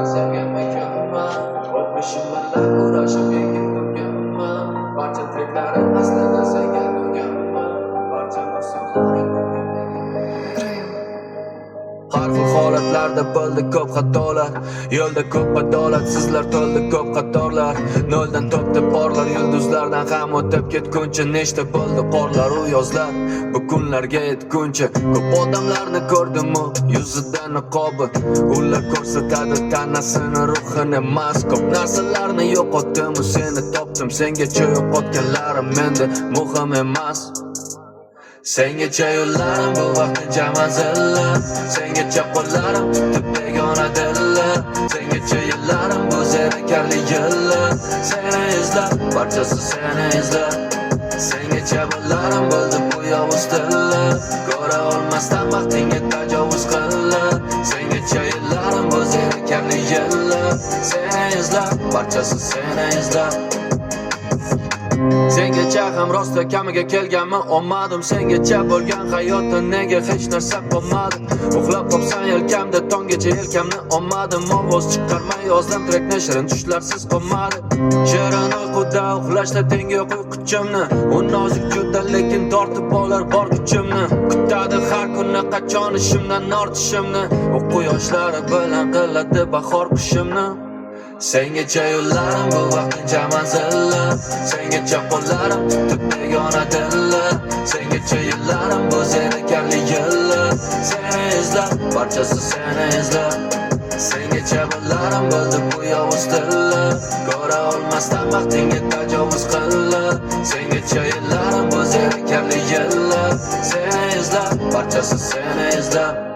Sevgan mekanman, o'tmishim bilan kurashib yengib turganman. Barcha treklarim aslida senga turganman. Barcha musulmonlar har xil holatlarda bo'ldi ko'p xatolar. Yo'lda ko'p adolatsizlar to'ldi ko'p qatorlar. Noldan topdi porlar, yulduzlardan ham o'tib ketguncha nechta bo'ldi qorlar u yozlar. Bu kunlarga yetguncha ko'p odamlarni ko'rdim-u, yuzida niqobi. Ular ko'rsatadi tanasini, ruhini emas. Ko'p narsalarni yo'qotdim, seni topdim. Sengacha yo'qotganlarim endi muhim emas. Sengacha yo'llarim bu vaqtincha manzillar. Sengacha qo'llarim tutib begona dillar. Sengacha yillarim bu zerikarli yillar. Seni izlab, barchasi seni izlab. Sengacha bo'larim bo'ldi bu yovuz tillar. Ko'ra olmasdan vaqtingga tajovuz qillar. Sengacha yillarim bu zerikarli yillar. Seni izlab, barchasi seni izlab. Sengacha ham rosta kamiga kelganmi olmadim. Sengacha bo'lgan hayotda nega hech narsa qolmadi. Uxlab qopsan yelkamda tonggacha yelkamni olmadim. Ovoz chiqarmay yozdim trekni shirin tushlarsiz qolmadi. Shirin uyquda uxlashda tengi yo'q uyquchimni. U nozik juda lekin tortib olar bor kuchimni. Kutadi har kuni qachon ishimdan ortishimni. U quyoshlari bilan qiladi bahor qushimni. Sengacha yo'llarim bu vaqtincha manzillar. Sengacha qo'llarim tutib begona dillar. Sengacha yillarim bu zerikarli yillar. Seni izlab, barchasi seni izlab. Sengacha bo'larim bo'ldi bu yovuz tillar. Ko'ra olmasdan vaqtingga tajovuz qillar. Sengacha yillarim bu zerikarli yillar. Seni izlab, barchasi seni izlab.